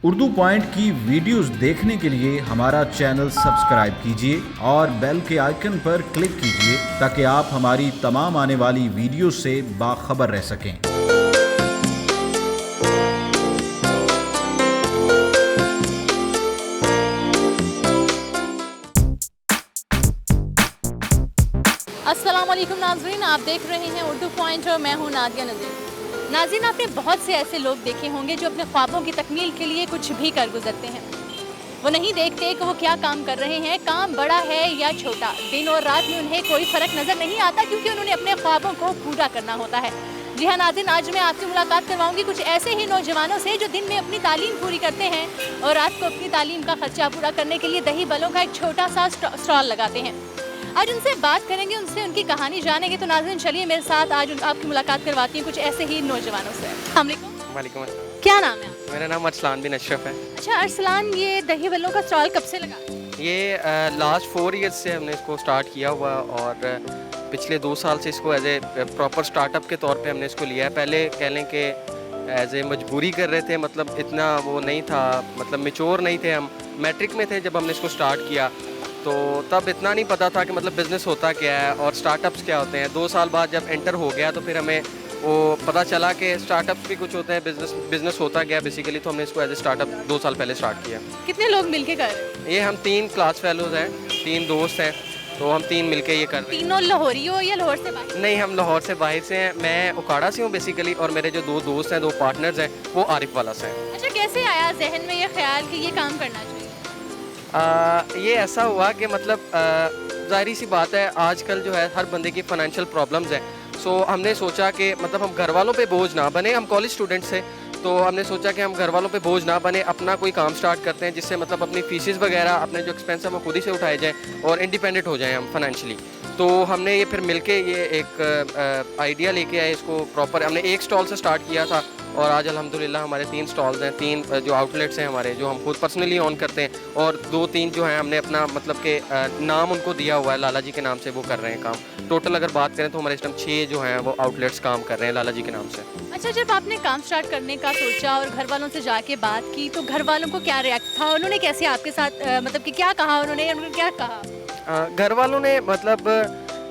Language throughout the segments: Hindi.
उर्दू पॉइंट की वीडियोस देखने के लिए हमारा चैनल सब्सक्राइब कीजिए और बेल के आइकन पर क्लिक कीजिए ताकि आप हमारी तमाम आने वाली वीडियो से बाखबर रह सकें। अस्सलाम वालेकुम नाज़रीन, आप देख रहे हैं उर्दू पॉइंट और मैं हूं नादिया नज़ीर। नाज़रीन, आपने बहुत से ऐसे लोग देखे होंगे जो अपने ख्वाबों की तकमील के लिए कुछ भी कर गुजरते हैं। वो नहीं देखते कि वो क्या काम कर रहे हैं, काम बड़ा है या छोटा, दिन और रात में उन्हें कोई फ़र्क नज़र नहीं आता क्योंकि उन्होंने अपने ख्वाबों को पूरा करना होता है। जी हाँ नाज़रीन, आज मैं आपसे मुलाकात करवाऊंगी कुछ ऐसे ही नौजवानों से जो दिन में अपनी तालीम पूरी करते हैं और रात को अपनी तालीम का खर्चा पूरा करने के लिए दही बलों का एक छोटा सा स्टॉल लगाते हैं। आज उनसे बात करेंगे, उनसे उनकी कहानी जानेंगे। तो नाज़रीन चलिए मेरे साथ आज आपकी मुलाकात करवाती हूँ कुछ ऐसे ही नौजवानों से। अस्सलाम वालेकुम। वालेकुम अस्सलाम। क्या नाम है? मेरा नाम अरसलान बिन अशरफ है। अच्छा अरसलान, ये दही बल्लों का स्टॉल कब से लगा? ये लास्ट 4 ईयर्स से हमने इसको स्टार्ट किया हुआ और पिछले 2 साल से इसको एज ए प्रॉपर स्टार्टअप के तौर पे हमने इसको लिया है। पहले कह लें कि एज ए मजबूरी कर रहे थे, मतलब इतना वो नहीं था, मतलब मैच्योर नहीं थे, हम मैट्रिक में थे जब हमने इसको स्टार्ट किया, तो तब इतना नहीं पता था कि मतलब बिज़नेस होता क्या है और स्टार्टअप्स क्या होते हैं। 2 साल बाद जब एंटर हो गया तो फिर हमें वो पता चला कि स्टार्टअप्स भी कुछ होते हैं, बिज़नेस होता गया बेसिकली। तो हमने इसको एज ए स्टार्टअप 2 साल पहले स्टार्ट किया। कितने लोग मिलके कर रहे हैं? ये हम 3 क्लास फेलोज़ हैं, 3 दोस्त हैं, तो हम 3 मिलके ये कर रहे हैं। तीनों लाहौरी हो या लाहौर से बाहर? नहीं, हम लाहौर से बाहर से हैं। मैं उकाड़ा से हूँ बेसिकली, और मेरे जो 2 दोस्त हैं, 2 पार्टनर्स हैं, वो आरिफ वाला से हैं। अच्छा, कैसे आया जहन में ये ख्याल कि ये काम करना चाहिए? ये ऐसा हुआ कि मतलब ज़ाहिर सी बात है, आजकल जो है हर बंदे की फ़ाइनेंशियल प्रॉब्लम्स हैं। सो हमने सोचा कि मतलब हम घर वालों पे बोझ ना बने, हम कॉलेज स्टूडेंट्स थे, तो हमने सोचा कि हम घर वालों पे बोझ ना बने, अपना कोई काम स्टार्ट करते हैं जिससे मतलब अपनी फीसेस वगैरह, अपने जो एक्सपेंस हैं वो खुद ही से उठाए जाएँ और इंडिपेंडेंट हो जाएँ हम फाइनेंशियली। तो हमने ये फिर मिलके ये एक आइडिया लेके आए, इसको प्रॉपर हमने एक स्टॉल से स्टार्ट किया था और आज अल्हम्दुलिल्लाह हमारे 3 स्टॉल्स हैं, 3 जो आउटलेट्स हैं हमारे, जो हम खुद पर्सनली ऑन करते हैं, और 2-3 जो हैं हमने अपना मतलब के नाम उनको दिया हुआ है, लाला जी के नाम से वो कर रहे हैं काम। टोटल अगर बात करें तो हमारे इस टाइम 6 जो हैं वो आउटलेट्स काम कर रहे हैं लाला जी के नाम से। अच्छा, जब आपने काम स्टार्ट करने का सोचा और घर वालों से जाके बात की तो घर वालों को क्या रिएक्ट था? उन्होंने कैसे आपके साथ मतलब कि क्या कहा उन्होंने क्या कहा? घर वालों ने मतलब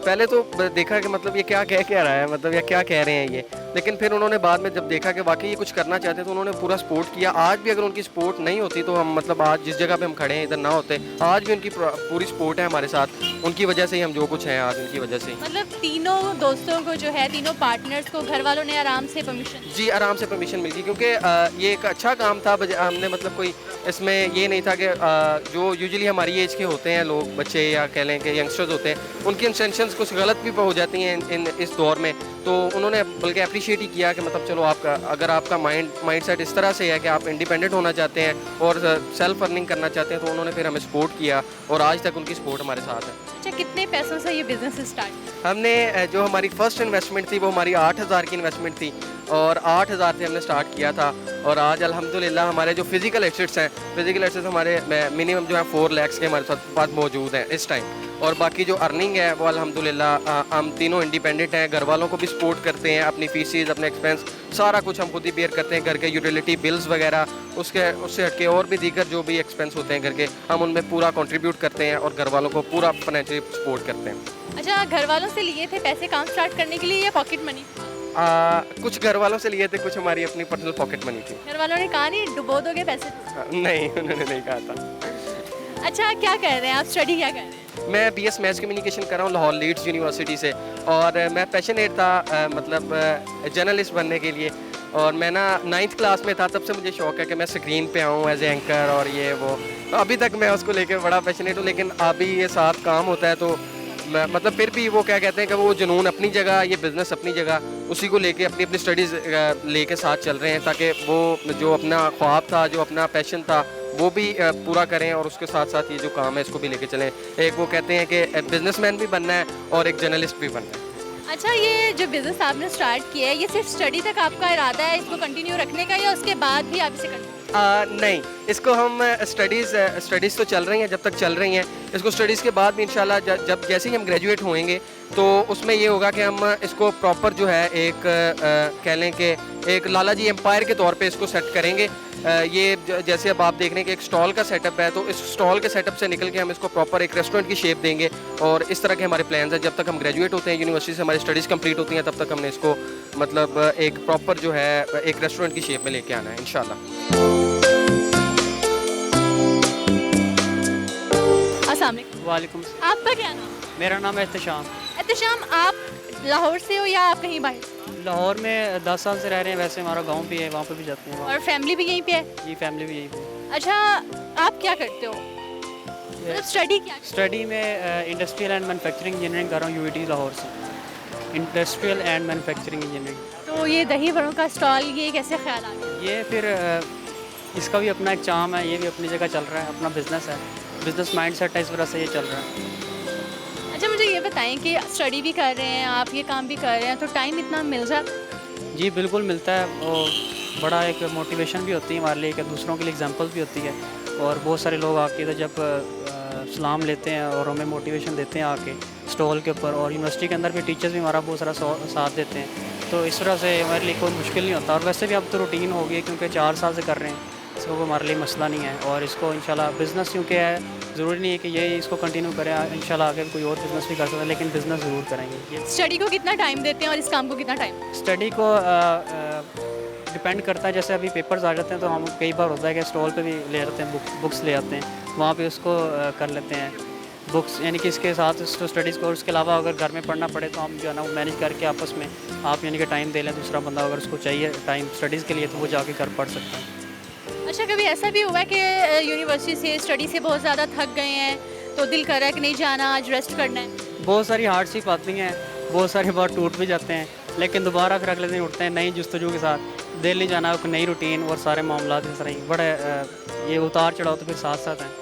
पहले तो देखा कि मतलब ये क्या कह क्या रहा है, मतलब या क्या कह रहे हैं ये, लेकिन फिर उन्होंने बाद में जब देखा कि वाकई ये कुछ करना चाहते हैं तो उन्होंने पूरा सपोर्ट किया। आज भी अगर उनकी सपोर्ट नहीं होती तो हम मतलब आज जिस जगह पे हम खड़े हैं इधर ना होते। आज भी उनकी पूरी सपोर्ट है हमारे साथ, उनकी वजह से ही हम जो कुछ हैं आज, उनकी वजह से ही। मतलब तीनों दोस्तों को जो है, तीनों पार्टनर्स को घर वालों ने आराम से परमिशन? जी, आराम से परमिशन मिलती, क्योंकि ये एक अच्छा काम था। हमने मतलब कोई इसमें ये नहीं था कि जो यूजुअली हमारी एज के होते हैं लोग, बच्चे या कह लें कि यंगस्टर्स होते हैं, उनकी इंटेंशंस कुछ गलत भी हो जाती हैं इन इस दौर में। तो उन्होंने बल्कि अप्रिशिएट ही किया कि मतलब चलो आपका अगर आपका माइंड सेट इस तरह से है कि आप इंडिपेंडेंट होना चाहते हैं और सेल्फ अर्निंग करना चाहते हैं, तो उन्होंने फिर हमें सपोर्ट किया और आज तक उनकी सपोर्ट हमारे साथ है। अच्छा, कितने पैसों से ये बिजनेस स्टार्ट? हमने जो हमारी फर्स्ट इन्वेस्टमेंट थी वो हमारी 8,000 की इन्वेस्टमेंट थी और 8,000 से हमने स्टार्ट किया था। और आज अल्हम्दुलिल्लाह हमारे जो फिजिकल एसेट्स हमारे मिनिमम जो है 4 लाख के हमारे पास मौजूद हैं इस टाइम। और बाकी जो अर्निंग है वो अल्हम्दुलिल्लाह हम तीनों इंडिपेंडेंट हैं, घर वालों को भी सपोर्ट करते हैं, अपनी फीसेस, अपने एक्सपेंस सारा कुछ हम खुद ही बेयर करते हैं। घर के यूटिलिटी बिल्स वगैरह, उससे हटके और भी दीगर जो भी एक्सपेंस होते हैं घर के, हम उनमें पूरा कंट्रीब्यूट करते हैं और घर वालों को पूरा फाइनेंशियली सपोर्ट करते हैं। अच्छा, घर वालों से लिए थे पैसे काम स्टार्ट करने के लिए या पॉकेट मनी? कुछ घर वालों से लिए थे, कुछ हमारी अपनी पर्सनल पॉकेट मनी थी। घर वालों ने कहा नहीं डुबो दोगे पैसे? नहीं, उन्होंने नहीं कहा था। अच्छा, क्या कर रहे हैं आप, स्टडी क्या कर रहे हैं? मैं BS मैथ्स कम्युनिकेशन कर रहा हूँ लाहौर लीड्स यूनिवर्सिटी से, और मैं पैशनेट था मतलब जर्नलिस्ट बनने के लिए। और मैं ना 9th क्लास में था, तब से मुझे शौक है कि मैं स्क्रीन पे आऊँ एज ए एंकर और ये वो। तो अभी तक मैं उसको लेके बड़ा पैशनेट हूँ, लेकिन अभी ये साथ काम होता है तो मतलब फिर भी वो क्या कहते हैं कि वो जुनून अपनी जगह, ये बिज़नेस अपनी जगह, उसी को लेके अपनी अपनी स्टडीज़ लेके साथ चल रहे हैं, ताकि वो जो अपना ख्वाब था, जो अपना पैशन था, वो भी पूरा करें और उसके साथ साथ ये जो काम है इसको भी लेके चलें। एक वो कहते हैं कि बिजनेसमैन भी बनना है और एक जर्नलिस्ट भी बनना है। अच्छा, ये जो बिज़नेस आपने स्टार्ट किया है, ये सिर्फ स्टडी तक आपका इरादा है इसको कंटिन्यू रखने का या उसके बाद भी आप इसे कंटिन्यू? नहीं, इसको हम स्टडीज़ तो चल रही हैं, जब तक चल रही हैं इसको स्टडीज़ के बाद भी इंशाल्लाह जब जैसे ही हम ग्रेजुएट होएंगे तो उसमें ये होगा कि हम इसको प्रॉपर जो है एक कह लें कि एक लाला जी एम्पायर के तौर पे इसको सेट करेंगे। ये जैसे अब आप देख रहे हैं कि एक स्टॉल का सेटअप है, तो इस स्टॉल के सेटअप से निकल के हम इसको प्रॉपर एक रेस्टोरेंट की शेप देंगे और इस तरह के हमारे प्लान्स हैं। जब तक हम ग्रेजुएट होते हैं यूनिवर्सिटी से, हमारी स्टडीज़ कंप्लीट होती हैं, तब तक हमने इसको मतलब एक प्रॉपर जो है एक रेस्टोरेंट की शेप में लेके आना है इंशाल्लाह। अस्सलाम वालेकुम। वालेकुम। आपका क्या नाम? मेरा नाम है एहतशाम। एहतशाम, आप लाहौर से हो या आप कहीं बाहर से? लाहौर में 10 साल से रह रहे हैं, वैसे हमारा गांव भी है, वहाँ पे भी जाते हैं। और फैमिली भी यहीं पे है? जी फैमिली भी यहीं पे। अच्छा, आप क्या करते हो? मतलब स्टडी क्या? स्टडी में इंडस्ट्रियल एंड मैन्युफैक्चरिंग इंजीनियरिंग कर रहा हूँ यूईटी लाहौर से, इंडस्ट्रियल एंड मैन्युफैक्चरिंग इंजीनियरिंग। तो ये दही बड़ों का स्टॉल, ये कैसे ख्याल आ गया? ये फिर इसका भी अपना एक चाम है, ये भी अपनी जगह चल रहा है, अपना बिजनेस है, बिजनेस माइंडसेट है, इस वजह से ये चल रहा है। अच्छा, मुझे ये बताएं कि स्टडी भी कर रहे हैं आप, ये काम भी कर रहे हैं, तो टाइम इतना मिल जाता? जी बिल्कुल मिलता है, और बड़ा एक मोटिवेशन भी होती है हमारे लिए, कि दूसरों के लिए एग्जांपल भी होती है। और बहुत सारे लोग आके तो जब सलाम लेते हैं और हमें मोटिवेशन देते हैं आके स्टॉल के ऊपर, और यूनिवर्सिटी के अंदर भी टीचर्स भी हमारा बहुत सारा साथ देते हैं, तो इस वजह से हमारे लिए कोई मुश्किल नहीं होता। और वैसे भी अब तो रूटीन हो गई, क्योंकि 4 साल से कर रहे हैं, इसको हमारे लिए मसला नहीं है। और इसको इंशाल्लाह बिज़नेस क्योंकि है, ज़रूरी नहीं है कि यही इसको कंटिन्यू करें, इंशाल्लाह आगे कोई और बिज़नेस भी कर सकते हैं, लेकिन बिज़नेस ज़रूर करेंगे। ये स्टडी को कितना टाइम देते हैं और इस काम को कितना टाइम? स्टडी को डिपेंड करता है, जैसे अभी पेपर्स आ जाते हैं तो हम कई बार होता है कि स्टॉल पे भी ले आते हैं, बुक्स ले आते हैं, वहाँ पे उसको कर लेते हैं बुक्स, यानी कि इसके साथ उसको स्टडीज़ को, उसके अलावा अगर घर में पढ़ना पड़े तो हम जो है ना वो मैनेज करके आपस में आप यानी कि टाइम दे लें, दूसरा बंदा अगर उसको चाहिए टाइम स्टडीज़ के लिए तो वो जाके घर पढ़ सकता है। अच्छा, कभी ऐसा भी हुआ है कि यूनिवर्सिटी से स्टडी से बहुत ज़्यादा थक गए हैं तो दिल कर रहा है कि नहीं जाना, आज रेस्ट करना है? बहुत सारी हार्डशिप आती हैं, बहुत सारी बार टूट भी जाते हैं, लेकिन दोबारा फिर अगले दिन उठते हैं नई जुस्तजू के साथ, दिल्ली जाना, एक नई रूटीन और सारे मामला इस तरह ही बड़े ये उतार चढ़ाव तो फिर साथ साथ हैं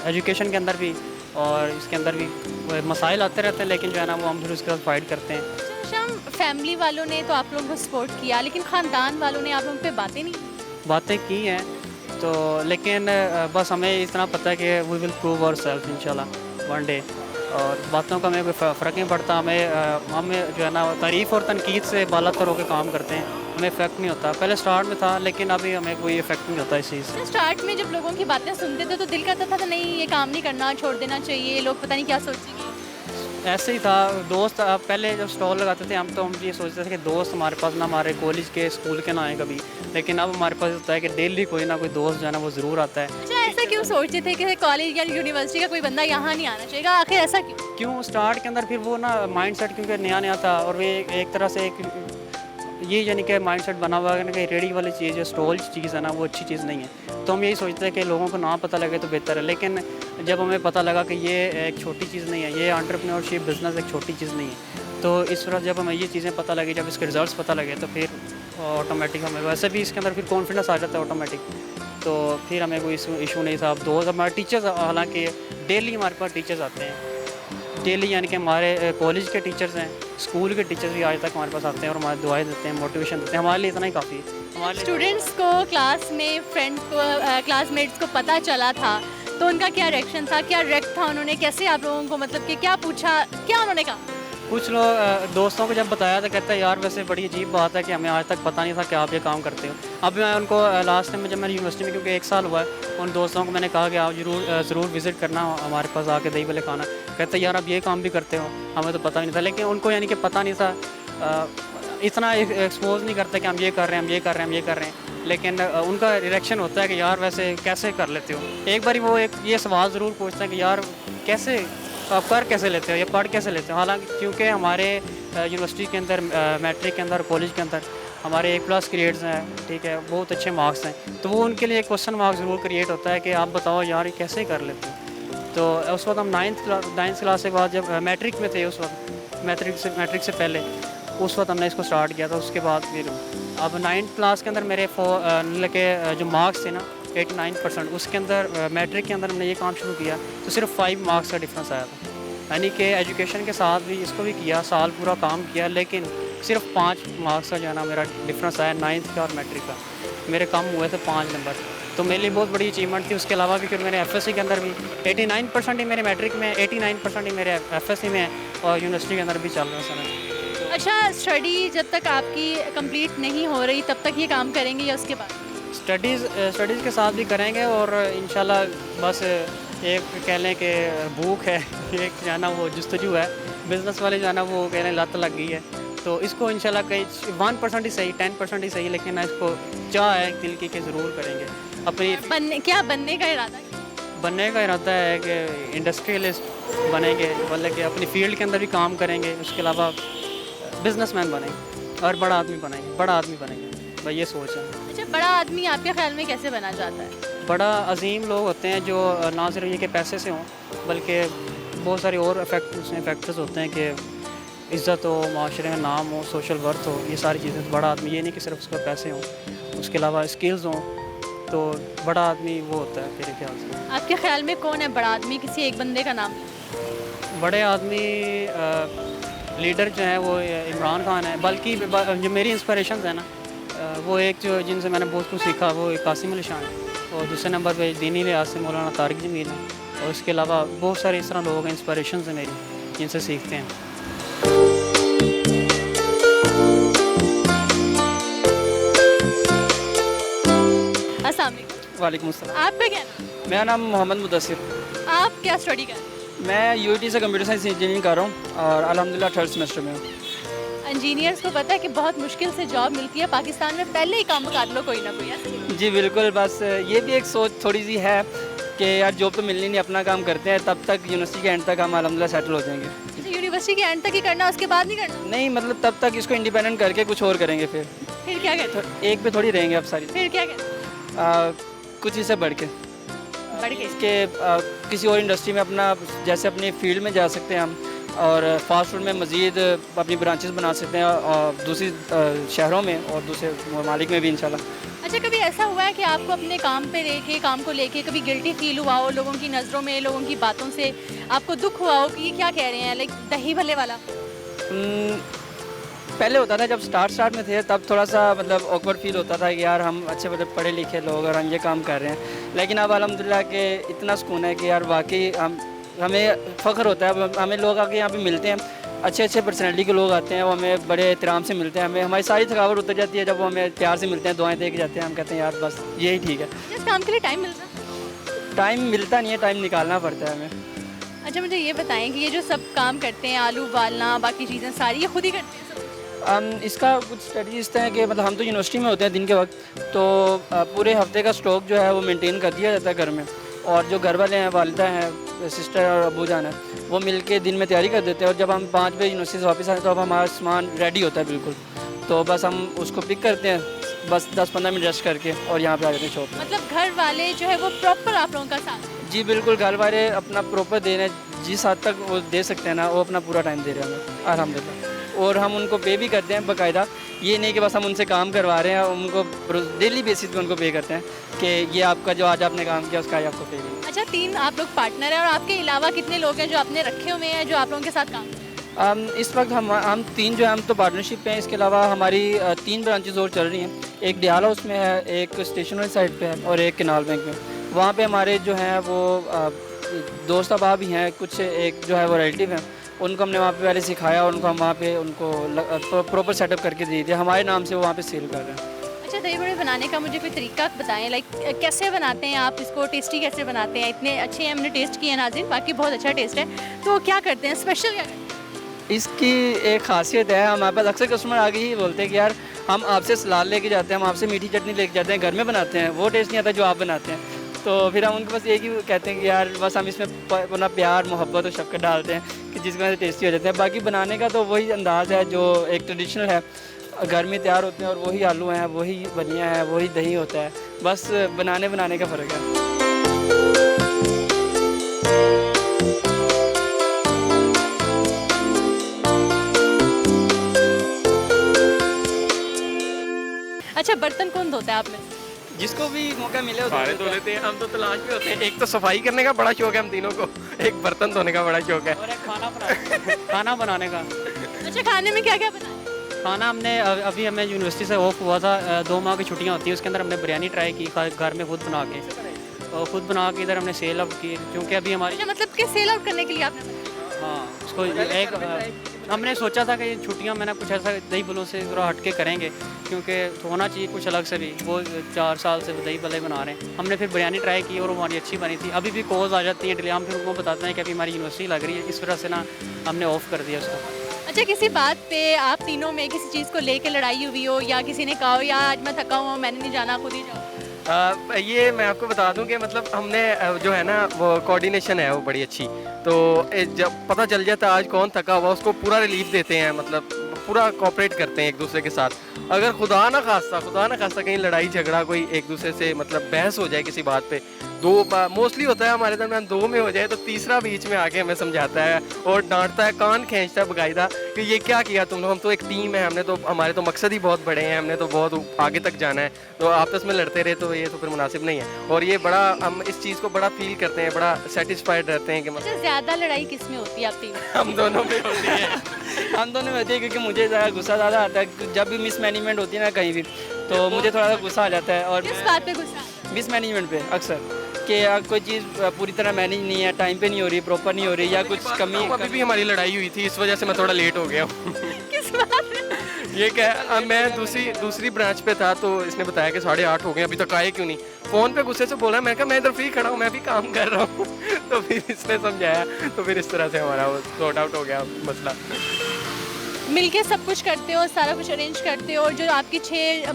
एजुकेशन के अंदर भी, और इसके अंदर भी मसाइल आते रहते हैं, लेकिन जो है ना वो हम फिर उसके साथ फाइट करते हैं। अच्छा, फैमिली वालों ने तो आप लोगों को सपोर्ट किया, लेकिन ख़ानदान वालों ने आप लोगों पे बातें नहीं? बातें की हैं तो, लेकिन बस हमें इतना पता है कि we will prove our self इंशाल्लाह वन डे, और बातों का हमें कोई फ़र्क नहीं पड़ता। हमें जो है ना तारीफ़ और तनकीद से बालातर होकर काम करते हैं, हमें इफेक्ट नहीं होता। पहले स्टार्ट में था, लेकिन अभी हमें कोई इफेक्ट नहीं होता इस चीज़ से। स्टार्ट में जब लोगों की बातें सुनते थे तो दिल करता था नहीं ये काम नहीं करना, छोड़ देना चाहिए, लोग पता नहीं क्या सोचेंगे। ऐसे ही था, दोस्त पहले जब स्टॉल लगाते थे हम ये सोचते थे कि दोस्त हमारे पास ना हमारे कॉलेज के स्कूल के ना आए कभी, लेकिन अब हमारे पास होता है कि डेली कोई ना कोई दोस्त जो है ना वो ज़रूर आता है। अच्छा, ऐसा क्यों सोचते थे कि कॉलेज या यूनिवर्सिटी का कोई बंदा यहाँ नहीं आना चाहिए, आखिर ऐसा क्यों? स्टार्ट के अंदर फिर वो ना माइंडसेट क्योंकि नया नया था, और वे एक तरह से ये यानी कि माइंडसेट बना हुआ है कि रेडी वाली चीज़ जो स्टॉल चीज़ है ना वो अच्छी चीज़ नहीं है, तो हम यही सोचते हैं कि लोगों को ना पता लगे तो बेहतर है। लेकिन जब हमें पता लगा कि ये एक छोटी चीज़ नहीं है, ये एंटरप्रेन्योरशिप बिज़नेस एक छोटी चीज़ नहीं है, तो इस वक्त जब हमें ये चीज़ें पता लगी, जब इसके रिजल्ट्स पता लगे, तो फिर ऑटोमेटिक हमें वैसे भी इसके अंदर फिर कॉन्फिडेंस आ जाता है ऑटोमेटिक, तो फिर हमें कोई इशू नहीं था। अब दोस्त हमारे टीचर्स, हालांकि डेली हमारे पास टीचर्स आते हैं, डेली यानी कि हमारे कॉलेज के टीचर्स हैं, स्कूल के टीचर्स भी आज तक हमारे पास आते हैं और हमारी दुआएं देते हैं, मोटिवेशन देते हैं, हमारे लिए इतना ही काफ़ी है। हमारे स्टूडेंट्स को, क्लास में फ्रेंड्स को, क्लासमेट्स को पता चला था तो उनका क्या रिएक्शन था, क्या रिएक्ट था उन्होंने, कैसे आप लोगों को मतलब कि क्या पूछा, क्या उन्होंने कहा? कुछ लोग दोस्तों को जब बताया तो कहते हैं यार वैसे बड़ी अजीब बात है कि हमें आज तक पता नहीं था कि आप ये काम करते हो। अब मैं उनको लास्ट टाइम में जब मैंने यूनिवर्सिटी में, क्योंकि 1 साल हुआ है, उन दोस्तों को मैंने कहा कि आप ज़रूर विज़िट करना हमारे पास आके दही भल्ले खाना। कहते यार आप ये काम भी करते हो, हमें तो पता नहीं था। लेकिन उनको यानी कि पता नहीं था, इतना एक्सपोज नहीं करते कि हम ये कर रहे हैं, हम ये कर रहे हैं, हम ये कर रहे हैं, लेकिन उनका रिएक्शन होता है कि यार वैसे कैसे कर लेते हो। एक बार वो ये सवाल ज़रूर पूछते हैं कि यार कैसे आप कर कैसे लेते हो, ये पढ़ कैसे लेते हो। हालांकि क्योंकि हमारे यूनिवर्सिटी के अंदर, मैट्रिक के अंदर, कॉलेज के अंदर हमारे A+ ग्रेड्स हैं, ठीक है, बहुत अच्छे मार्क्स हैं, तो वो उनके लिए क्वेश्चन मार्क ज़रूर क्रिएट होता है कि आप बताओ यार ये कैसे कर लेते हो। तो उस वक्त हम 9th क्लास के बाद जब मैट्रिक में थे, उस वक्त मैट्रिक से पहले उस वक्त हमने इसको स्टार्ट किया था। उसके बाद फिर अब 9th क्लास के अंदर मेरे जो मार्क्स थे ना 89%, उसके अंदर मैट्रिक के अंदर हमने ये काम शुरू किया तो सिर्फ 5 मार्क्स का डिफरेंस आया था। यानी कि एजुकेशन के साथ भी इसको भी किया, साल पूरा काम किया, लेकिन सिर्फ 5 मार्क्स का जो है ना मेरा डिफरेंस आया 9th का और मैट्रिक का। मेरे कम हुए थे 5 नंबर। तो मेरे लिए बहुत बड़ी अचीवमेंट थी। उसके अलावा क्योंकि मेरे एफएससी के अंदर भी 89% ही मेरे मैट्रिक में, 89% ही मेरे एफएससी में है और यूनिवर्सिटी के अंदर भी चल रहा है सर। अच्छा, स्टडी जब तक आपकी कंप्लीट नहीं हो रही तब तक ये काम करेंगे या उसके बाद? स्टडीज़ के साथ भी करेंगे और इंशाल्लाह बस एक कह लें कि भूख है एक जाना वो जस्तजू है, बिज़नेस वाले जाना वो कह लें लत लग गई है। तो इसको इंशाल्लाह कहीं 1% ही सही, 10% ही सही, लेकिन इसको चाह है दिल की कि ज़रूर करेंगे। अपनी क्या बनने का इरादा है? बनने का इरादा है कि इंडस्ट्रियलिस्ट बनेंगे, मतलब कि अपनी फील्ड के अंदर भी काम करेंगे, उसके अलावा बिजनेसमैन बनेंगे और बड़ा आदमी बनेंगे। भाई ये सोच है। अच्छा, बड़ा आदमी आपके ख्याल में कैसे बना जाता है? बड़ा अजीम लोग होते हैं जो ना सिर्फ ये कि पैसे से हों, बल्कि बहुत सारे और फैक्टर्स होते हैं कि इज़्ज़त हो, माशरे में नाम हो, सोशल वर्थ हो, ये सारी चीज़ें। बड़ा आदमी ये नहीं कि सिर्फ उसके पैसे हों, उसके अलावा स्किल्स हों, तो बड़ा आदमी वो होता है मेरे ख्याल से। आपके ख्याल में कौन है बड़ा आदमी? किसी एक बंदे का नाम? बड़े आदमी लीडर जो है वो इमरान खान है, बल्कि जो मेरी इंस्पिरेशन है ना, वो एक जो जिनसे मैंने बहुत कुछ सीखा वो एक कासिम अली शान है, और दूसरे नंबर पे दीनी लिहाज से मौलाना तारिक जमील है, और उसके अलावा बहुत सारे इस तरह लोग हैं, इंस्पिरेशन है मेरी, जिनसे सीखते हैं। अस्सलाम वालेकुम। वालेकुम अस्सलाम। आपका क्या नाम? मेरा नाम मोहम्मद मुदस्सिर। आप क्या स्टडी कर रहे हैं? मैं यूटी से कंप्यूटर साइंस इंजीनियरिंग कर रहा हूँ और अल्हम्दुलिल्लाह 3rd सेमेस्टर में हूँ। इंजीनियर्स को पता है कि बहुत मुश्किल से जॉब मिलती है पाकिस्तान में, पहले ही काम कर लो कोई ना कोई, ऐसे ही? जी बिल्कुल, बस ये भी एक सोच थोड़ी सी है कि यार जॉब तो मिलनी नहीं, अपना काम करते हैं, तब तक यूनिवर्सिटी के एंड तक हम अल्हम्दुलिल्लाह सेटल हो जाएंगे। अच्छा, यूनिवर्सिटी के एंड तक ही करना, उसके बाद नहीं करना? नहीं, मतलब तब तक इसको इंडिपेंडेंट करके कुछ और करेंगे। फिर क्या करते? तो एक पे थोड़ी रहेंगे अब सारी, फिर क्या करते? कुछ इससे बढ़ के बढ़ के कि किसी और इंडस्ट्री में अपना, जैसे अपनी फील्ड में जा सकते हैं हम, और फास्ट फूड में मज़ीद अपनी ब्रांचेस बना सकते हैं और दूसरी शहरों में और दूसरे ममालिक में भी इंशाल्लाह। अच्छा, कभी ऐसा हुआ है कि आपको अपने काम को लेके कभी गिल्टी फील हुआ हो, लोगों की नज़रों में, लोगों की बातों से आपको दुख हुआ हो कि ये क्या कह रहे हैं, लाइक दही भल्ले वाला? पहले होता था, जब स्टार्ट में थे तब थोड़ा सा मतलब ऑकवर्ड फील होता था कि यार हम अच्छे मतलब पढ़े लिखे लोग और हम ये काम कर रहे हैं, लेकिन अब अल्हम्दुलिल्लाह के इतना सुकून है कि यार वाकई हमें फ़ख्र होता है। हमें लोग आके यहाँ पे मिलते हैं, अच्छे पर्सनैलिटी के लोग आते हैं, वो हमें बड़े एहतराम से मिलते हैं, हमें हमारी सारी थकावट उतर जाती है जब वो हमें प्यार से मिलते हैं, दुआएं दे के जाते हैं, हम कहते हैं यार बस यही ठीक है। इस काम के लिए टाइम मिलता है? टाइम मिलता नहीं है, टाइम निकालना पड़ता है हमें। अच्छा, मुझे ये बताएं कि ये जो सब काम करते हैं, आलू उबालना, बाकी चीज़ें सारी, ये खुद ही करते हैं सब? इसका कुछ स्टडीज़ हैं कि मतलब हम तो यूनिवर्सिटी में होते हैं दिन के वक्त, तो पूरे हफ्ते का स्टॉक जो है वो मेंटेन कर दिया जाता है घर में, और जो घर वाले हैं, वालिदा हैं, सिस्टर और अबू जान है, वो मिल के दिन में तैयारी कर देते हैं, और जब हम 5 बजे यूनिवर्सिटी से वापस आए तो अब हमारा सामान रेडी होता है बिल्कुल, तो बस हम उसको पिक करते हैं, बस 10-15 मिनट रेस्ट करके और यहाँ पे आ जाते हैं शॉप में। मतलब घर वाले जो है वो प्रॉपर आप लोगों का साथ? जी बिल्कुल, घर वाले अपना प्रॉपर दे रहे हैं, जिस हद तक वो दे सकते हैं ना, वो अपना पूरा टाइम दे रहे हैं हमें अल्हम्दुलिल्लाह, और हम उनको पे भी करते हैं बाकायदा। ये नहीं कि बस हम उनसे काम करवा रहे हैं, उनको डेली बेसिस पे उनको पे करते हैं कि ये आपका जो आज आपने काम किया उसका आज आपको पे करेंगे। अच्छा, 3 आप लोग पार्टनर हैं, और आपके अलावा कितने लोग हैं जो आपने रखे हुए हैं जो आप लोगों के साथ काम करते हैं? इस वक्त हम 3 जो है हम तो पार्टनरशिप पे हैं, इसके अलावा हमारी 3 ब्रांचेस और चल रही हैं। एक डियाला उसमें है, एक स्टेशनरी साइड पे है, और एक केनाल बैंक में। वहाँ पे हमारे जो हैं वो दोस्त अहबाब भी हैं, कुछ एक जो है वो रिलेटिव हैं, उनको हमने वहाँ पे पहले सिखाया, उनको हम वहाँ पे उनको प्रॉपर सेटअप करके दे दिया, हमारे नाम से वो वहाँ पे सेल कर रहे हैं। अच्छा, दही बड़े बनाने का मुझे कोई तरीका बताएं, लाइक कैसे बनाते हैं आप इसको, टेस्टी कैसे बनाते हैं? इतने अच्छे हैं, हमने टेस्ट किए हैं नाज़रीन, बाकी बहुत अच्छा टेस्ट है, तो क्या करते हैं, स्पेशल क्या करते हैं? इसकी एक खासियत है, हमारे पास अक्सर कस्टमर आगे ही बोलते हैं कि यार हम आपसे सलाद लेके जाते हैं, हम आपसे मीठी चटनी लेके जाते हैं, घर में बनाते हैं, वो टेस्ट नहीं आता जो आप बनाते हैं, तो फिर हम उनको बस एक ही कहते हैं कि यार बस हम इसमें अपना प्यार, मोहब्बत और शफ़क़त डालते हैं कि जिसकी वजह से टेस्टी हो जाते हैं। बाकी बनाने का तो वही अंदाज़ है जो एक ट्रेडिशनल है, घर में तैयार होते हैं, और वही आलू हैं, वही बनिया है, वही दही होता है, बस बनाने का फ़र्क है। अच्छा, बर्तन कौन धोता है आप में? जिसको भी मौका मिले सारे धो लेते हैं, हम तो तलाश में होते हैं। एक तो सफाई करने का बड़ा शौक है हम तीनों को, एक बर्तन धोने का बड़ा शौक है, और एक खाना बनाने का। अच्छा, खाने में क्या क्या बनाते हैं? खाना हमने अभी हमें यूनिवर्सिटी से ऑफ हुआ था, 2 माह की छुट्टियाँ होती हैं, उसके अंदर हमने बिरयानी ट्राई की घर में खुद बना के, और खुद बना के इधर हमने सेल आउट की, क्योंकि अभी हमारी अच्छा, मतलब कि सेल आउट करने के लिए आपने बनाया? हाँ उसको एक हमने सोचा था कि ये छुट्टियां मैंने कुछ ऐसा दही बलों से थोड़ा हट के करेंगे, क्योंकि होना चाहिए कुछ अलग से भी। वो 4 साल से दही बल्ले बना रहे हैं, हमने फिर बिरयानी ट्राई की और वो हमारी अच्छी बनी थी। अभी भी कॉल्स आ जाती हैं, हम फिर उनको बताते हैं कि अभी हमारी यूनिवर्सिटी लग रही है, इस वजह से ना हमने ऑफ कर दिया उसको। अच्छा, किसी बात पे आप तीनों में किसी चीज़ को लेके लड़ाई हुई हो, या किसी ने कहा हो या आज मैं थका हुआ मैंने नहीं जाना, खुद ही जाओ? ये मैं आपको बता दूं कि मतलब हमने जो है ना वो कोऑर्डिनेशन है वो बड़ी अच्छी, तो जब पता चल जाता है आज कौन थका हुआ उसको पूरा रिलीफ देते हैं, मतलब पूरा कोऑपरेट करते हैं एक दूसरे के साथ। अगर खुदा ना खास्ता कहीं लड़ाई झगड़ा कोई एक दूसरे से मतलब बहस हो जाए किसी बात पे, मोस्टली होता है हमारे दरमियान 2 में हो जाए तो तीसरा बीच में आके हमें समझाता है और डांटता है, कान खींचता है बकायदा कि ये क्या किया तुम लोग, हम तो एक टीम है, हमारे तो मकसद ही बहुत बड़े हैं, हमने तो बहुत आगे तक जाना है, तो आपस में लड़ते रहे तो ये तो फिर मुनासिब नहीं है। और ये बड़ा हम इस चीज़ को बड़ा फील करते हैं, बड़ा सेटिस्फाइड रहते हैं कि मतलब अच्छा, ज़्यादा लड़ाई किस में होती है आप तीनों? हम दोनों में होती है। हम दोनों में होती है, क्योंकि मुझे ज़्यादा गुस्सा ज़्यादा आता है जब भी मिसमैनेजमेंट होती है ना कहीं भी, तो मुझे थोड़ा सा गुस्सा आ जाता है। और किस बात पे गुस्सा आता है? मिसमैनेजमेंट पे अक्सर, कि कोई चीज़ पूरी तरह मैनेज नहीं है, टाइम पे नहीं हो रही, प्रॉपर नहीं हो रही, या कुछ कमी। अभी भी हमारी लड़ाई हुई थी, इस वजह से मैं थोड़ा लेट हो गया हूँ। किस बात पे? ये क्या, मैं दूसरी ब्रांच पे था तो इसने बताया कि 8:30 हो गए अभी तक आए क्यों नहीं। फ़ोन पे गुस्से से बोला, मैं कहा मैं इधर फ्री खड़ा हूँ, मैं भी काम कर रहा हूँ। तो फिर इसने समझाया, तो फिर इस तरह से हमारा वो सॉर्ट आउट हो गया मसला। मिलके सब कुछ करते हो, सारा कुछ अरेंज करते हो, और जो आपकी 6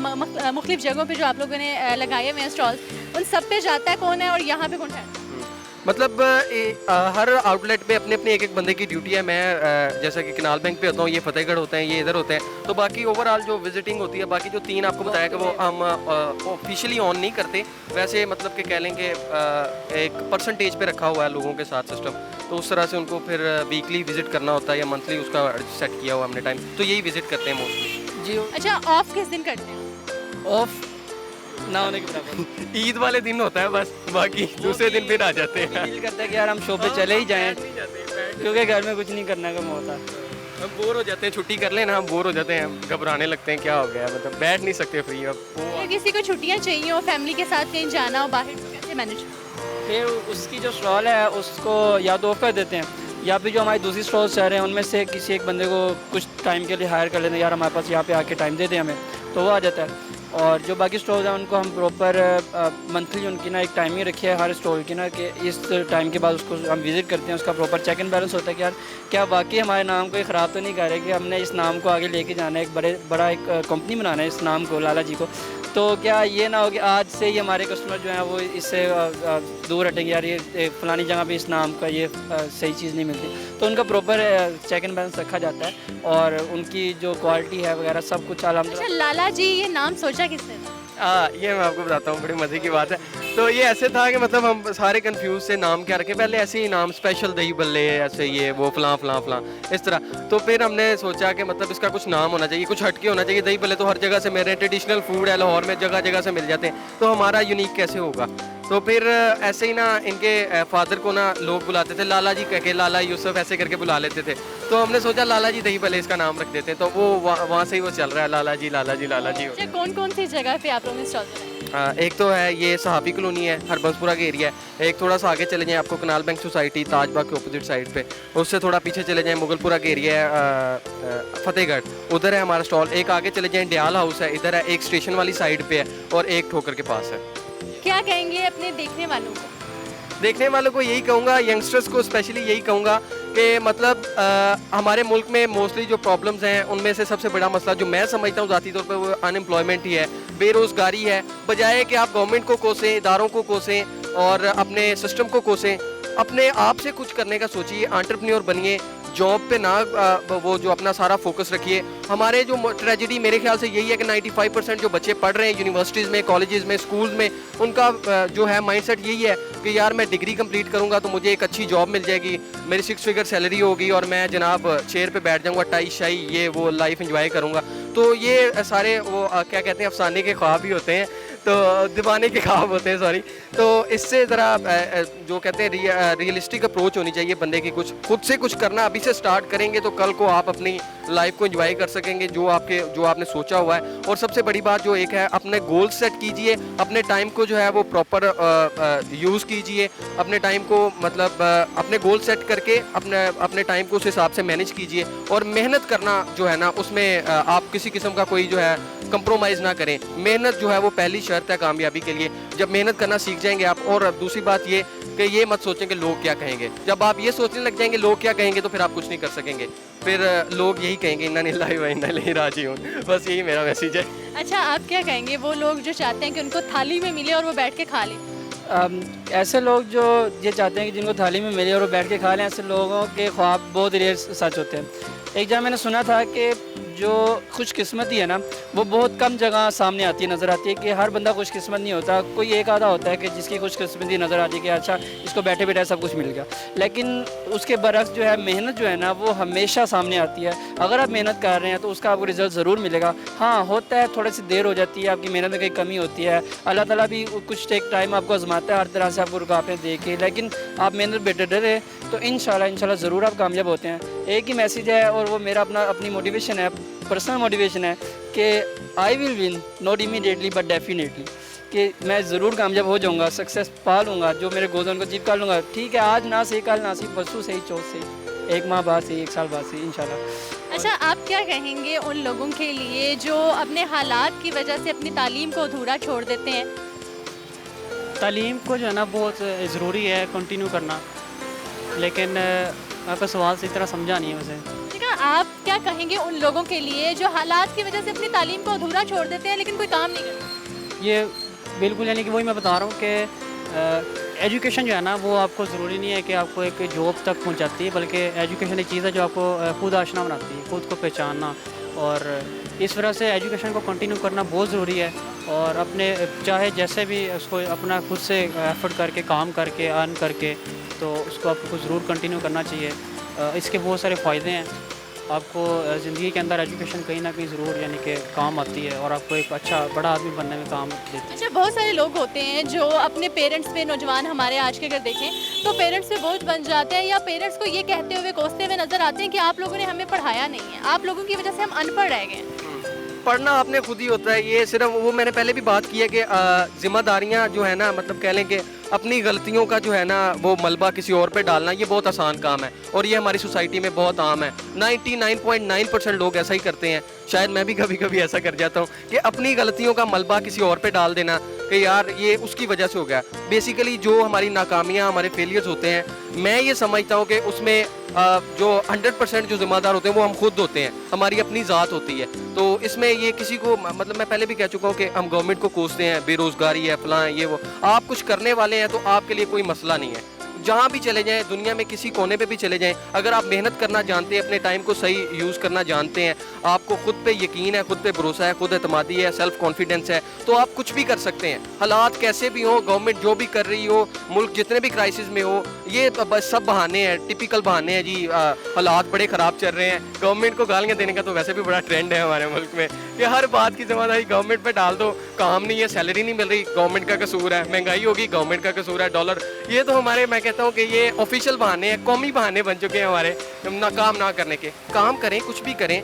मुख्तलिफ जगहों पे जो आप लोगों ने लगाए हुए हैं स्टॉल्स, उन सब पे जाता है कौन है और यहाँ पे कौन है? मतलब हर आउटलेट पे अपने अपने एक बंदे की ड्यूटी है। मैं जैसा कि कनाल बैंक पे होता हूँ, ये फतेहगढ़ होते हैं, ये इधर होते हैं, तो बाकी ओवरऑल जो विजिटिंग होती है, बाकी जो 3 आपको बताया कि वो हम ऑफिशियली ऑन नहीं करते, वैसे मतलब कि कह लें कि एक परसेंटेज पे रखा हुआ है लोगों के साथ सिस्टम, तो उस तरह से उनको फिर वीकली विजिट करना होता है या मंथली उसका सेट किया हुआ हमने टाइम, तो यही विजिट करते हैं मोस्टली। जी अच्छा, ऑफ किस दिन करते हैं? ऑफ ना होने के बराबर। ईद वाले दिन होता है बस, बाकी दूसरे दिन फिर आ जाते हैं। फील करता है कि यार हम शो पे चले ही जाएं, क्योंकि घर में कुछ नहीं करने का मौका है। हम बोर हो जाते हैं, छुट्टी कर लेना, हम बोर हो जाते हैं, हम घबराने लगते हैं क्या हो गया, मतलब बैठ नहीं सकते फ्री। अब अगर किसी को छुट्टियाँ चाहिए हो, फैमिली के साथ कहीं जाना हो बाहर, तो कैसे मैनेज? फिर उसकी जो स्टॉल है उसको या तो ऑफ कर देते हैं, या फिर जो हमारी दूसरी स्टॉल्स चल रहे हैं उनमें से किसी एक बंदे को कुछ टाइम के लिए हायर कर लेते हैं, यार हमारे पास यहाँ पे आके टाइम दे दें हमें, तो वो आ जाता है। और जो बाकी स्टॉल्स हैं उनको हम प्रॉपर मंथली उनकी ना एक टाइमिंग रखी है हर स्टॉल की ना, कि इस टाइम के बाद उसको हम विज़िट करते हैं, उसका प्रॉपर चेक एंड बैलेंस होता है कि यार क्या वाकई हमारे नाम को ख़राब तो नहीं कर रहे, कि हमने इस नाम को आगे लेके जाना है, एक बड़ा एक कंपनी बनाना है इस नाम को, लाला जी को, तो क्या ये ना हो कि आज से ही हमारे कस्टमर जो हैं वो इससे दूर हटेंगे, यार ये फलानी जगह पे इस नाम का ये सही चीज़ नहीं मिलती। तो उनका प्रॉपर चेक एंड बैलेंस रखा जाता है, और उनकी जो क्वालिटी है वगैरह सब कुछ अच्छा, लाला जी ये नाम सोचा किसने था? ये मैं आपको बताता हूँ, बड़ी मज़े की बात है। तो ये ऐसे था कि मतलब हम सारे कंफ्यूज से नाम क्या रखें, पहले ऐसे ही नाम स्पेशल दही बल्ले, ऐसे ये वो फलां फलां फलां इस तरह। तो फिर हमने सोचा कि मतलब इसका कुछ नाम होना चाहिए, कुछ हटके होना चाहिए। दही बल्ले तो हर जगह से मेरे ट्रेडिशनल फूड है, लाहौर में जगह जगह से मिल जाते हैं, तो हमारा यूनिक कैसे होगा। तो फिर ऐसे ही ना इनके फादर को ना लोग बुलाते थे लाला जी कह के, लाला यूसुफ ऐसे करके बुला लेते थे, तो हमने सोचा लाला जी दही भले इसका नाम रख देते हैं, तो वो वहाँ से ही वो चल रहा है, लाला जी लाला जी लाला जी। अच्छा, कौन कौन सी जगह पे आप लोगों ने स्टॉल लगाए? एक तो है ये सहाफ़ी कॉलोनी है, हरबंसपुरा का एरिया है। एक थोड़ा सा आगे चले जाएँ आपको कनाल बैंक सोसाइटी ताजबाग के अपोजिट साइड पे, उससे थोड़ा पीछे चले जाएँ मुगलपुरा का एरिया है, फतेहगढ़, उधर है हमारा स्टॉल। एक आगे चले जाएँ डयाल हाउस है, इधर है, एक स्टेशन वाली साइड पे है, और एक ठोकर के पास है। क्या कहेंगे अपने देखने वालों को? देखने वालों को यही कहूँगा, यंगस्टर्स को स्पेशली यही कहूँगा कि मतलब हमारे मुल्क में मोस्टली जो प्रॉब्लम्स हैं उनमें से सबसे बड़ा मसला जो मैं समझता हूँ ज़ाती तौर पे वो अनएम्प्लॉयमेंट ही है, बेरोज़गारी है। बजाय कि आप गवर्नमेंट को कोसें, इदारों को कोसें और अपने सिस्टम को कोसें, अपने आप से कुछ करने का सोचिए, एंटरप्रेन्योर बनिए, जॉब पे ना वो जो अपना सारा फोकस रखिए। हमारे जो ट्रेजेडी मेरे ख्याल से यही है कि 95% जो बच्चे पढ़ रहे हैं यूनिवर्सिटीज़ में, कॉलेजेस में, स्कूल में, उनका जो है माइंडसेट यही है कि यार मैं डिग्री कंप्लीट करूंगा तो मुझे एक अच्छी जॉब मिल जाएगी, मेरी 6 फिगर सैलरी होगी और मैं जनाब चेयर पे बैठ जाऊंगा, टाई शाई ये वो लाइफ एंजॉय करूंगा। तो ये सारे वो क्या कहते हैं अफसाने के ख्वाब ही होते हैं, तो दीवाने के ख्वाब होते हैं, सॉरी। तो इससे ज़रा जो कहते हैं रियलिस्टिक अप्रोच होनी चाहिए बंदे की, कुछ खुद से कुछ करना अभी से स्टार्ट करेंगे तो कल को आप अपनी लाइफ को एंजॉय कर सकेंगे जो आपने सोचा हुआ है। और सबसे बड़ी बात जो एक है, अपने गोल सेट कीजिए, अपने टाइम को जो है वो प्रॉपर यूज़ कीजिए, अपने टाइम को मतलब अपने गोल सेट करके अपने टाइम को उस हिसाब से मैनेज कीजिए। और मेहनत करना जो है ना, उसमें आप किसी किस्म का कोई जो है कंप्रोमाइज़ ना करें। मेहनत जो है वो पहली शर्त है कामयाबी के लिए। जब मेहनत करना सीख जाएंगे आप, और दूसरी बात ये कि ये मत सोचें कि लोग क्या कहेंगे। जब आप ये सोचने लग जाएंगे लोग क्या कहेंगे, तो फिर आप कुछ नहीं कर सकेंगे। फिर लोग यही कहेंगे इन्ना नहीं लाई हुआ, इन्ना नहीं राजी हूँ। बस यही मेरा मैसेज है। अच्छा, आप क्या कहेंगे वो लोग जो चाहते हैं कि उनको थाली में मिले और वो बैठ के खा लें? ऐसे लोग जो ये चाहते हैं कि जिनको थाली में मिले और वो बैठ के खा लें, ऐसे लोगों के ख्वाब बहुत रेयर सच होते हैं। एक जगह मैंने सुना था कि जो खुशकिस्मती है ना, वो बहुत कम जगह सामने आती है, नज़र आती है कि हर बंदा खुशकिस्मत नहीं होता। कोई एक आधा होता है कि जिसकी खुशकिस्मती नज़र आती है कि अच्छा इसको बैठे बैठे सब कुछ मिल गया। लेकिन उसके बरक्स जो है, मेहनत जो है ना, वो हमेशा सामने आती है। अगर आप मेहनत कर रहे हैं तो उसका आपको रिज़ल्ट ज़रूर मिलेगा। हाँ, होता है थोड़ी सी देर हो जाती है, आपकी मेहनत में कहीं कमी होती है, अल्लाह ताला भी कुछ एक टाइम आपको आजमाता है, हर तरह से आपको रुकावटें दे के, लेकिन आप मेहनत बेटर रहे तो इंशाल्लाह ज़रूर आप कामयाब होते हैं। एक ही मैसेज है, और वो मेरा अपनी मोटिवेशन है, पर्सनल मोटिवेशन है कि I will win not immediately but definitely, कि मैं ज़रूर कामयाब हो जाऊंगा, सक्सेस पा लूँगा, जो मेरे गोल्स उनको अचीव कर लूँगा। ठीक है, आज ना सही, कल ना सही, परसों सही, चौथ सही, एक माह बाद सही, एक साल बाद सही, इंशाल्लाह। अच्छा, आप क्या कहेंगे उन लोगों के लिए जो अपने हालात की वजह से अपनी तालीम को अधूरा छोड़ देते हैं? तालीम को जो है ना बहुत ज़रूरी है कंटिन्यू करना, लेकिन आपका सवाल सही तरह समझा नहीं है वैसे। ठीक है, आप क्या कहेंगे उन लोगों के लिए जो हालात की वजह से अपनी तालीम को अधूरा छोड़ देते हैं लेकिन कोई काम नहीं करते? ये बिल्कुल, यानी कि वही मैं बता रहा हूँ कि एजुकेशन जो है ना, वो आपको ज़रूरी नहीं है कि आपको एक जॉब तक पहुँचाती है, बल्कि एजुकेशन एक चीज़ है जो आपको खुद आशना बनाती है, खुद को पहचानना। और इस वजह से एजुकेशन को कंटिन्यू करना बहुत ज़रूरी है। और अपने चाहे जैसे भी उसको अपना खुद से एफर्ट करके, काम करके, अर्न करके, तो उसको आपको ज़रूर कंटिन्यू करना चाहिए। इसके बहुत सारे फ़ायदे हैं। आपको ज़िंदगी के अंदर एजुकेशन कहीं ना कहीं ज़रूर यानी कि काम आती है, और आपको एक अच्छा बड़ा आदमी बनने में काम देती है। अच्छा, बहुत सारे लोग होते हैं जो अपने पेरेंट्स पे, नौजवान हमारे आज के अगर देखें तो पेरेंट्स पे बोझ बन जाते हैं, या पेरेंट्स को ये कहते हुए, कोसते हुए नज़र आते हैं कि आप लोगों ने हमें पढ़ाया नहीं है, आप लोगों की वजह से हम अनपढ़ रह गए हैं। पढ़ना आपने खुद ही होता है। ये सिर्फ वो मैंने पहले भी बात की है कि जिम्मेदारियां जो है ना, मतलब कह लें कि अपनी गलतियों का जो है ना वो मलबा किसी और पे डालना, ये बहुत आसान काम है, और ये हमारी सोसाइटी में बहुत आम है। 99.9% लोग ऐसा ही करते हैं। शायद मैं भी कभी कभी ऐसा कर जाता हूँ कि अपनी गलतियों का मलबा किसी और पे डाल देना कि यार ये उसकी वजह से हो गया। बेसिकली जो हमारी नाकामियाँ, हमारे फेलियर्स होते हैं, मैं ये समझता हूँ कि उसमें जो 100% जो जिम्मेदार होते हैं वो हम खुद होते हैं, हमारी अपनी ज़ात होती है। तो इसमें ये किसी को, मतलब मैं पहले भी कह चुका हूँ कि हम गवर्नमेंट को कोसते हैं, बेरोज़गारी है, फलां है, ये वो। आप कुछ करने वाले हैं तो आपके लिए कोई मसला नहीं है। जहाँ भी चले जाएं, दुनिया में किसी कोने पे भी चले जाएं, अगर आप मेहनत करना जानते हैं, अपने टाइम को सही यूज़ करना जानते हैं, आपको खुद पे यकीन है, खुद पे भरोसा है, खुद एतमादी है, सेल्फ कॉन्फिडेंस है, तो आप कुछ भी कर सकते हैं। हालात कैसे भी हो, गवर्नमेंट जो भी कर रही हो, मुल्क जितने भी क्राइसिस में हो, ये बस सब बहाने हैं, टिपिकल बहाने हैं जी। हालात बड़े ख़राब चल रहे हैं, गवर्नमेंट को गालियाँ देने का तो वैसे भी बड़ा ट्रेंड है हमारे मुल्क में कि हर बात की जिम्मेदारी गवर्नमेंट पर डाल दो। काम नहीं है, सैलरी नहीं मिल रही, गवर्नमेंट का कसूर है, महंगाई होगी, गवर्नमेंट का कसूर है, डॉलर, ये तो हमारे, मैं कहता हूँ कि ये ऑफिशियल बहाने हैं, कौमी बहाने बन चुके हैं हमारे काम ना करने के। काम करें, कुछ भी करें,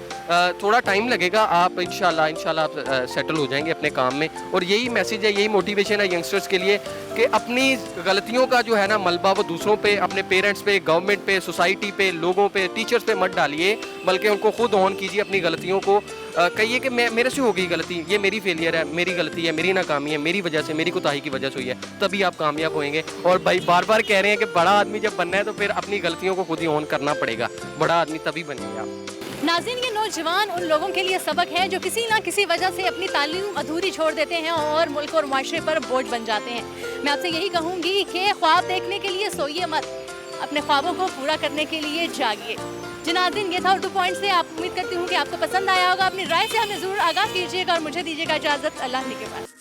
थोड़ा टाइम लगेगा, आप इंशाल्लाह आप सेटल हो जाएंगे अपने काम में। और यही मैसेज है, यही मोटिवेशन है यंगस्टर्स के लिए कि अपनी गलतियों का जो है ना मलबा वो दूसरों पे, अपने पेरेंट्स पे, गवर्नमेंट पे, सोसाइटी पे, लोगों पे, टीचर्स पे मत डालिए, बल्कि उनको खुद ऑन कीजिए अपनी गलतियों को। कहिए कि मेरे से हो गई गलती, ये मेरी फेलियर है, मेरी गलती है, मेरी नाकामी है, मेरी वजह से, मेरी कोताही की वजह से हुई है, तभी आप कामयाब होएंगे। और भाई बार बार कह रहे हैं कि बड़ा आदमी जब बनना है तो फिर अपनी गलतियों को खुद ही ऑन करना पड़ेगा, बड़ा आदमी तभी बनेंगे आप। नाज़रीन, ये नौजवान उन लोगों के लिए सबक है जो किसी ना किसी वजह से अपनी तालीम अधूरी छोड़ देते हैं और मुल्क और माशरे पर बोझ बन जाते हैं। मैं आपसे यही कहूँगी कि ख्वाब देखने के लिए सोइए मत, अपने ख्वाबों को पूरा करने के लिए जागिए। नाज़रीन, ये था उर्दू पॉइंट से। आप उम्मीद करती हूँ कि आपको पसंद आया होगा। अपनी राय से हमें ज़रूर आगाह कीजिएगा और मुझे दीजिएगा इजाज़त। अल्लाह के पास।